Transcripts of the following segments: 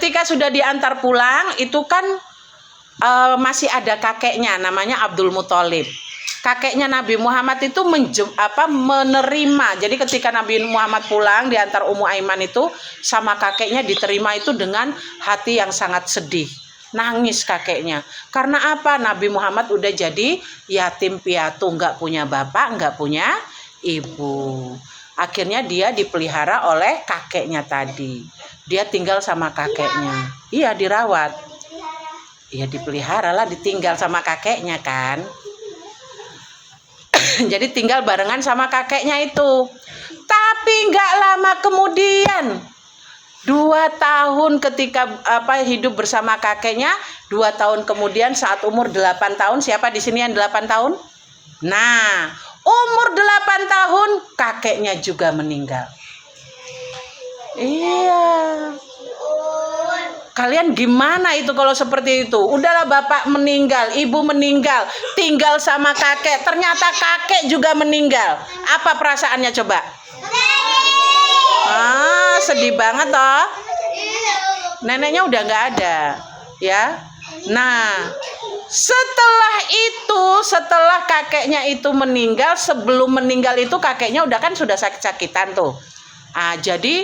ketika sudah diantar pulang itu kan masih ada kakeknya namanya Abdul Muthalib. Kakeknya Nabi Muhammad itu menerima. Jadi ketika Nabi Muhammad pulang diantar Ummu Aiman itu sama kakeknya diterima itu dengan hati yang sangat sedih. Nangis kakeknya. Karena apa? Nabi Muhammad udah jadi yatim piatu, nggak punya bapak, nggak punya ibu. Akhirnya dia dipelihara oleh kakeknya tadi. Dia tinggal sama kakeknya. Iya, dirawat. Iya, dipelihara lah, ditinggal sama kakeknya kan. Jadi tinggal barengan sama kakeknya itu. Tapi nggak lama kemudian 2 tahun ketika hidup bersama kakeknya, 2 tahun kemudian saat umur 8 tahun, siapa di sini yang 8 tahun? Nah, umur 8 tahun kakeknya juga meninggal. Iya. Kalian gimana itu kalau seperti itu? Udahlah bapak meninggal, ibu meninggal, tinggal sama kakek. Ternyata kakek juga meninggal. Apa perasaannya coba? Sedih banget toh. Neneknya udah nggak ada, ya. Nah, setelah kakeknya itu meninggal, sebelum meninggal itu kakeknya sudah sakit-sakitan tuh. Jadi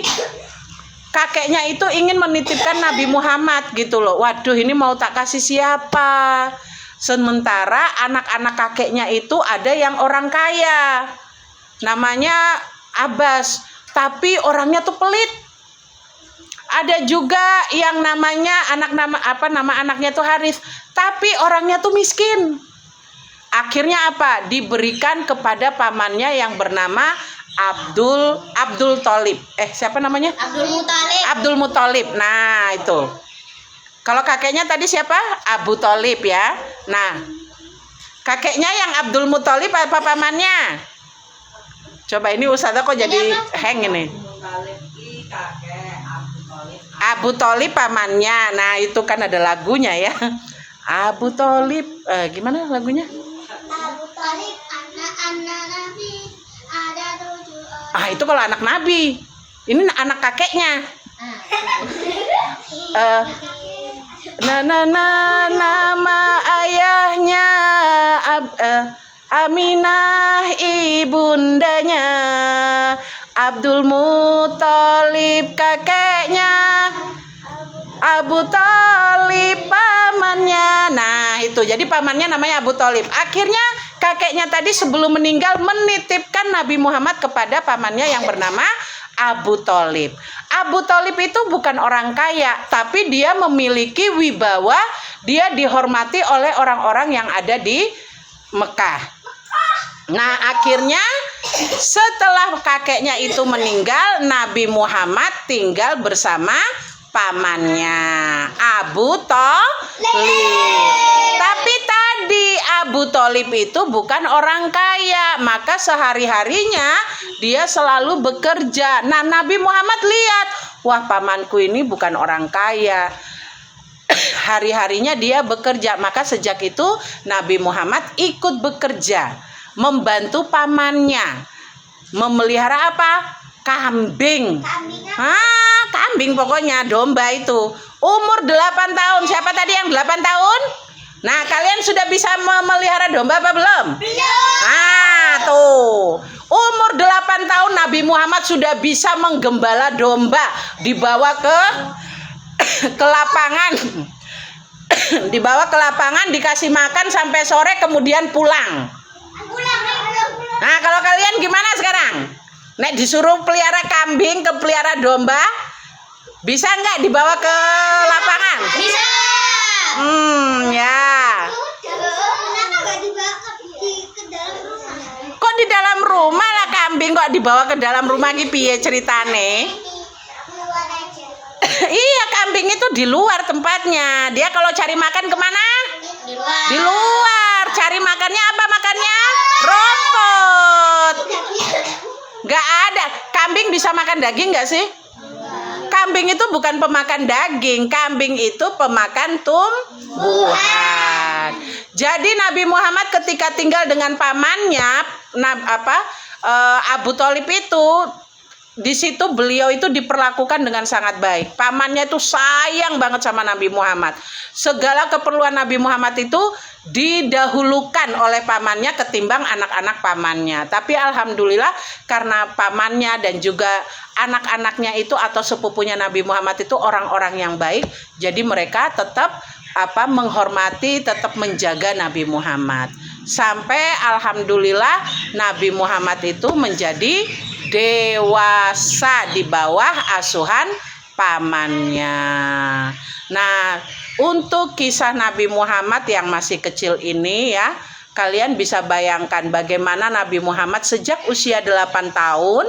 kakeknya itu ingin menitipkan Nabi Muhammad gitu loh. Waduh, ini mau tak kasih siapa? Sementara anak-anak kakeknya itu ada yang orang kaya. Namanya Abbas, tapi orangnya tuh pelit. Ada juga yang nama anaknya tuh Haris, tapi orangnya tuh miskin. Akhirnya apa? Diberikan kepada pamannya yang bernama Abdul Thalib. Siapa namanya? Abdul Muthalib. Nah, itu. Kalau kakeknya tadi siapa? Abu Thalib ya. Nah, kakeknya yang Abdul Muthalib apa pamannya? Coba ini Ustazah kok jadi hang ini. Abu Thalib pamannya. Nah, itu kan ada lagunya ya. Abu Thalib, gimana lagunya? Abu Thalib anak Nabi. Itu kalau anak Nabi. Ini anak kakeknya. Nama ayahnya Aminah ibundanya, Abdul Muthalib kakeknya, Abu Thalib pamannya. Nah, itu. Jadi pamannya namanya Abu Thalib. Akhirnya kakeknya tadi sebelum meninggal menitipkan Nabi Muhammad kepada pamannya yang bernama Abu Thalib. Abu Thalib itu bukan orang kaya, tapi dia memiliki wibawa, dia dihormati oleh orang-orang yang ada di Mekah. Nah, akhirnya setelah kakeknya itu meninggal, Nabi Muhammad tinggal bersama pamannya Abu Thalib. Tapi tadi Abu Thalib itu bukan orang kaya, maka sehari-harinya dia selalu bekerja. Nah, Nabi Muhammad lihat, wah, pamanku ini bukan orang kaya. Hari-harinya dia bekerja, maka sejak itu Nabi Muhammad ikut bekerja, membantu pamannya memelihara apa? Kambing. Kambing pokoknya, domba itu. Umur 8 tahun. Siapa tadi yang 8 tahun? Nah, kalian sudah bisa memelihara domba apa belum? Belum. Tuh. Umur 8 tahun Nabi Muhammad sudah bisa menggembala domba, dibawa ke lapangan. Dibawa ke lapangan, dikasih makan sampai sore, kemudian pulang. Nah, kalau kalian gimana sekarang? Nek disuruh pelihara kambing, ke pelihara domba, bisa nggak dibawa ke lapangan? Bisa. Ya. Kok di dalam rumah lah kambing kok dibawa ke dalam rumah ki piye ceritane? Iya, kambing itu di luar tempatnya. Dia kalau cari makan kemana? Di luar. Cari makannya apa makannya? Rumput. Gak ada. Kambing bisa makan daging gak sih? Kambing itu bukan pemakan daging. Kambing itu pemakan tumbuhan. Jadi Nabi Muhammad ketika tinggal dengan pamannya Abu Thalib itu, di situ beliau itu diperlakukan dengan sangat baik. Pamannya itu sayang banget sama Nabi Muhammad. Segala keperluan Nabi Muhammad itu didahulukan oleh pamannya ketimbang anak-anak pamannya. Tapi alhamdulillah karena pamannya dan juga anak-anaknya itu atau sepupunya Nabi Muhammad itu orang-orang yang baik, jadi mereka tetap menghormati, tetap menjaga Nabi Muhammad. Sampai alhamdulillah Nabi Muhammad itu menjadi dewasa di bawah asuhan pamannya. Nah, untuk kisah Nabi Muhammad yang masih kecil ini ya, kalian bisa bayangkan bagaimana Nabi Muhammad sejak usia 8 tahun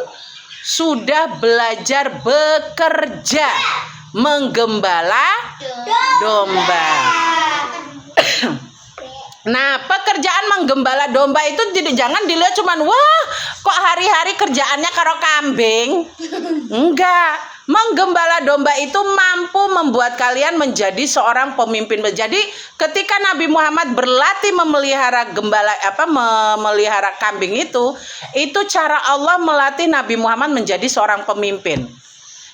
sudah belajar bekerja menggembala domba. Nah, pekerjaan menggembala domba itu jangan dilihat cuman wah, kok hari-hari kerjaannya karo kambing. Enggak. Menggembala domba itu mampu membuat kalian menjadi seorang pemimpin. Jadi, ketika Nabi Muhammad berlatih memelihara memelihara kambing itu cara Allah melatih Nabi Muhammad menjadi seorang pemimpin.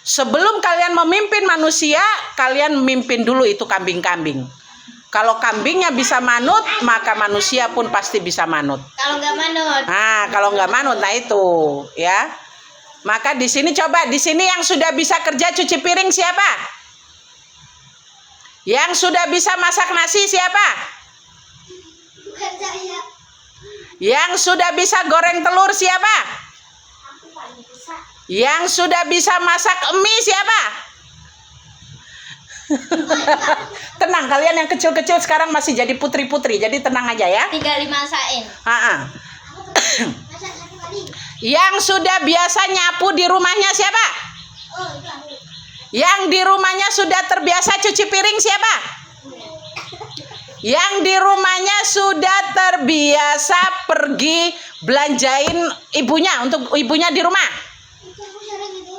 Sebelum kalian memimpin manusia, kalian memimpin dulu itu kambing-kambing. Kalau kambingnya bisa manut, maka manusia pun pasti bisa manut. Kalau nggak manut. Nah, kalau nggak manut, nah itu, ya. Maka di sini coba, di sini yang sudah bisa kerja cuci piring siapa? Yang sudah bisa masak nasi siapa? Bukan saya. Yang sudah bisa goreng telur siapa? Aku paling bisa. Yang sudah bisa masak mie siapa? Tenang, kalian yang kecil-kecil sekarang masih jadi putri-putri, jadi tenang aja ya. Tinggal dimasakin. Yang sudah biasa nyapu di rumahnya siapa? Oh, itu aku. Yang di rumahnya sudah terbiasa cuci piring siapa? Yang di rumahnya sudah terbiasa pergi belanjain ibunya untuk ibunya di rumah. Itu aku sering itu.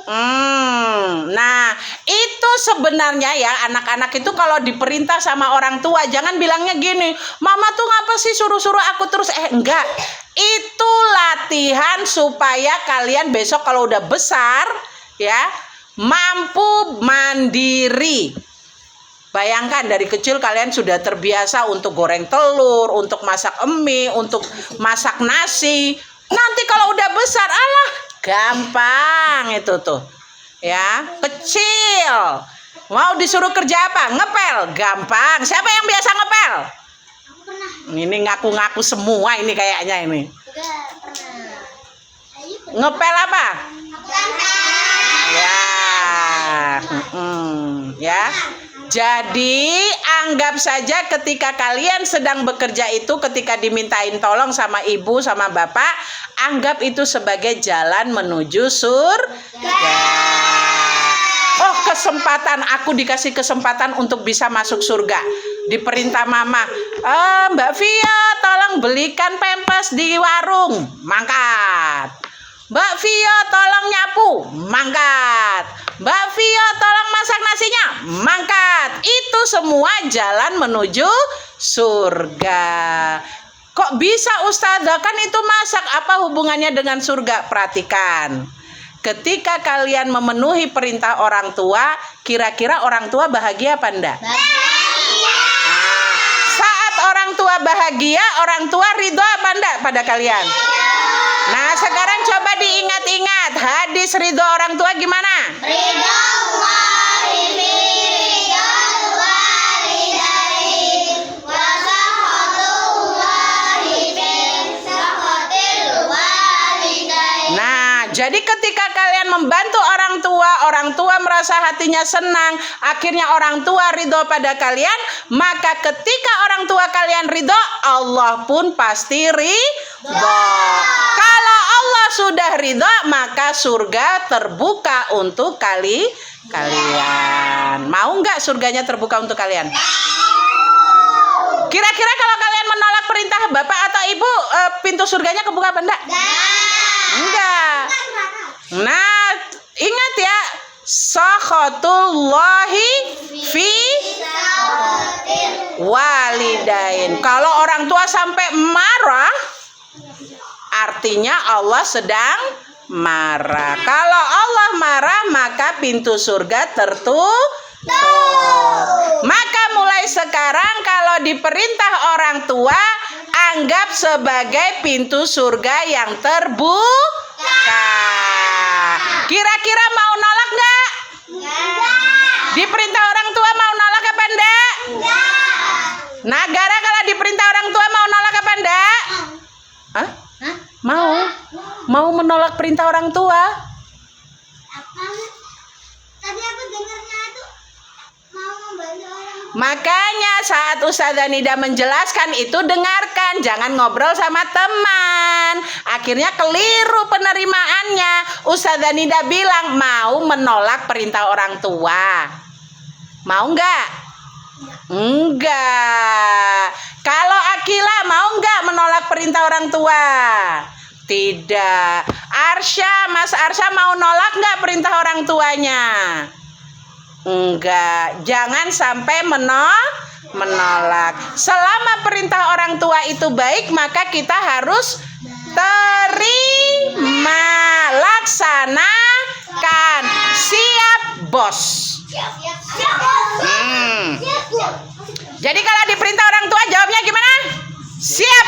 Nah, itu sebenarnya ya anak-anak itu kalau diperintah sama orang tua jangan bilangnya gini, mama tuh ngapa sih suruh-suruh aku terus? Enggak, itu latihan supaya kalian besok kalau udah besar ya mampu mandiri. Bayangkan dari kecil kalian sudah terbiasa untuk goreng telur, untuk masak mie, untuk masak nasi. Nanti kalau udah besar, alah gampang itu tuh. Ya, kecil. Mau disuruh kerja apa? Ngepel, gampang. Siapa yang biasa ngepel? Aku pernah. Ini ngaku-ngaku semua ini kayaknya ini. Enggak pernah. Ayo. Ngepel apa? Aku lantai. Ya. Ya. Jadi anggap saja ketika kalian sedang bekerja itu, ketika dimintain tolong sama ibu sama bapak, anggap itu sebagai jalan menuju surga. Oh, kesempatan, aku dikasih kesempatan untuk bisa masuk surga. Diperintah mama, Mbak Via tolong belikan pempes di warung, mangkat. Mbak Via tolong nyapu, mangkat. Mbak Via tolong masak nasinya, mangkat. Itu semua jalan menuju surga. Kok bisa Ustazah? Kan itu masak, apa hubungannya dengan surga? Perhatikan. Ketika kalian memenuhi perintah orang tua, kira-kira orang tua bahagia apa enggak? Saat orang tua bahagia, orang tua ridho apa enggak pada kalian? Nah, sekarang coba diingat-ingat, hadis ridho orang tua gimana? Ridho Jadi ketika kalian membantu orang tua merasa hatinya senang, akhirnya orang tua ridho pada kalian, maka ketika orang tua kalian ridho, Allah pun pasti ridho. Kalau Allah sudah ridho, maka surga terbuka untuk kalian. Mau nggak surganya terbuka untuk kalian? Kira-kira kalau kalian menolak perintah bapak atau ibu, pintu surganya kebuka apa enggak? Enggak. Nah, ingat ya, sakhatullahi fi walidain. Kalau orang tua sampai marah, artinya Allah sedang marah. Kalau Allah marah, maka pintu surga tertutup. Maka mulai sekarang kalau diperintah orang tua, anggap sebagai pintu surga yang terbuka. Kira-kira mau nolak nggak? Diperintah orang tua mau nolak apa enggak? Nagara kalau diperintah orang tua mau nolak apa enggak? Hah? Mau. Mau menolak perintah orang tua? Apa? Tadi aku dengarnya itu mau membantu orang. Makanya saat Ustazah Nida menjelaskan itu dengarkan, jangan ngobrol sama teman. Akhirnya keliru penerimaannya. Ustazah Nida bilang mau menolak perintah orang tua. Mau nggak? Enggak. Kalau Akila mau nggak menolak perintah orang tua? Tidak. Mas Arsya mau nolak nggak perintah orang tuanya? Enggak. Jangan sampai menolak. Selama perintah orang tua itu baik, maka kita harus terima, laksanakan. Siap, bos. Siap. Jadi kalau diperintah orang tua jawabnya gimana? Siap.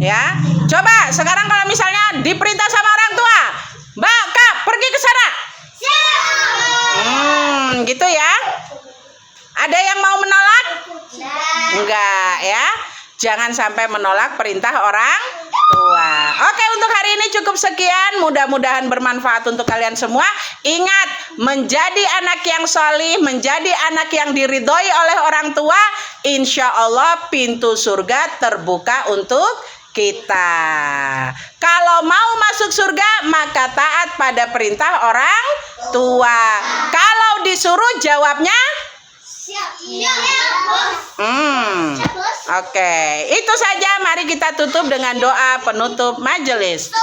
Ya, coba sekarang kalau misalnya diperintah sama orang tua, Mbak, Kak, pergi ke sana. Gitu ya. Ada yang mau menolak? Enggak ya. Jangan sampai menolak perintah orang tua. Oke, untuk hari ini cukup sekian. Mudah-mudahan bermanfaat untuk kalian semua. Ingat, menjadi anak yang solih, menjadi anak yang diridhoi oleh orang tua, insya Allah pintu surga terbuka untuk kita. Kalau mau masuk surga, maka taat pada perintah orang tua. Kalau disuruh jawabnya Oke, itu saja. Mari kita tutup dengan doa penutup majelis.